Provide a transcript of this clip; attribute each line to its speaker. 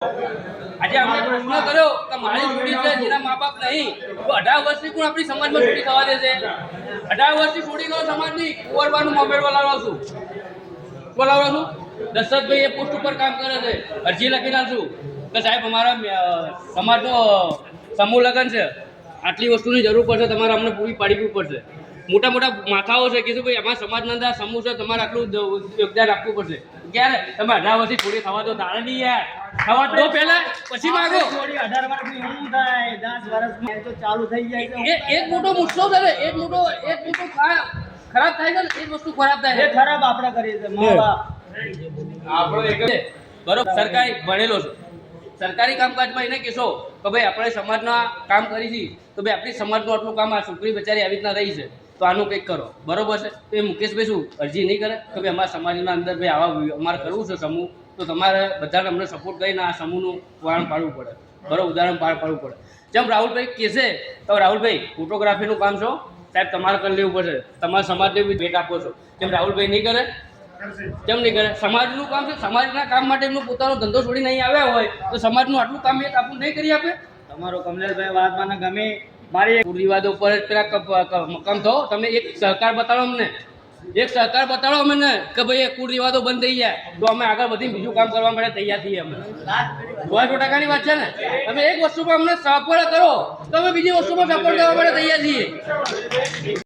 Speaker 1: આજે આપણે પ્રશ્ન કર્યો કે મારી છોડી છે જેના મા બાપ નહીં તો 18 વર્ષથી કોણ આપણી સમાજમાં છોડી થવા દે છે? 18 વર્ષથી છોડી ગયો સમાજની કુંવરબાનું મોમેડ બોલાવવા છું દશરથભાઈ એ પોસ્ટ ઉપર કામ કરે છે, અરજી લખી નાખશું કે સાહેબ અમારા સમાજનો સમૂહ લગ્ન છે, આટલી વસ્તુની જરૂર પડશે, તમારે અમને પૂરી પાડવી પડશે. મોટા મોટા માથાઓ છે કે ભાઈ અમારા સમાજના અંદર સમૂહ છે, તમારે આટલું યોગદાન આપવું પડશે. ક્યારે તમે 18 વર્ષથી છોડી થવા દો, તારે નહીં યાર થવા દો પહેલા પછી માગો.
Speaker 2: 18 વર્ષથી શું થાય? 10 વર્ષમાં તો ચાલુ થઈ જાય છે.
Speaker 1: એક મોટો મુસ્સો છે ને, એક મોટો ખરાબ થાય છે ને, એ વસ્તુ ખરાબ થાય.
Speaker 2: એ ખરાબ આપણે કરીએ છીએ મા બાપ.
Speaker 1: બરોબર, સરકારી ભણેલો છું, સરકારી કામકાજમાં એને કહેશો કે ભાઈ આપણે સમાજના કામ કરી છીએ તો ભાઈ આપણી સમાજનું આટલું કામ આ છોકરી બચારી આવી રીતના રહી છે તો આનું કંઈક કરો, બરોબર છે. તો એ મુકેશભાઈ શું અરજી નહીં કરે કે ભાઈ અમારા સમાજના અંદર ભાઈ આવા અમારે કરવું છે સમૂહ, તો તમારે બધાને અમને સપોર્ટ કરીને આ સમૂહનું ઉદાહરણ પાડવું પડે, બરોબર, ઉદાહરણ પાડવું પડે. જેમ રાહુલભાઈ કહેશે તો રાહુલભાઈ ફોટોગ્રાફીનું કામ છો સાહેબ તમારે કરી લેવું પડશે, તમારા સમાજને બી ભેટ આપો છો, જેમ રાહુલભાઈ નહીં કરે કેમ નહીં કરે? સમાજનું કામ છે, સમાજના કામ માટે એમનો પોતાનો ધંધો છોડીને અહીં આવ્યા હોય તો સમાજનું આટલું કામ એક આપણું નહીં કરી આપે?
Speaker 2: તમારો કમલેશભાઈ વાત મને ગમે. મારી
Speaker 1: કુરિવાદો પર પેલા મકામ થો, તમે એક સહકાર બતાડો અમને, એક સહકાર બતાડો અમને કે ભાઈ એ કુરિવાદો બંધ થઈ જાય તો અમે આગળ વધીને બીજું કામ કરવા માટે તૈયાર થઈએ. અમે 100% વાત છે ને, તમે એક વસ્તુમાં અમને સપોર્ટ કરો તો અમે બીજી વસ્તુમાં સપોર્ટ કરવા માટે તૈયાર છીએ.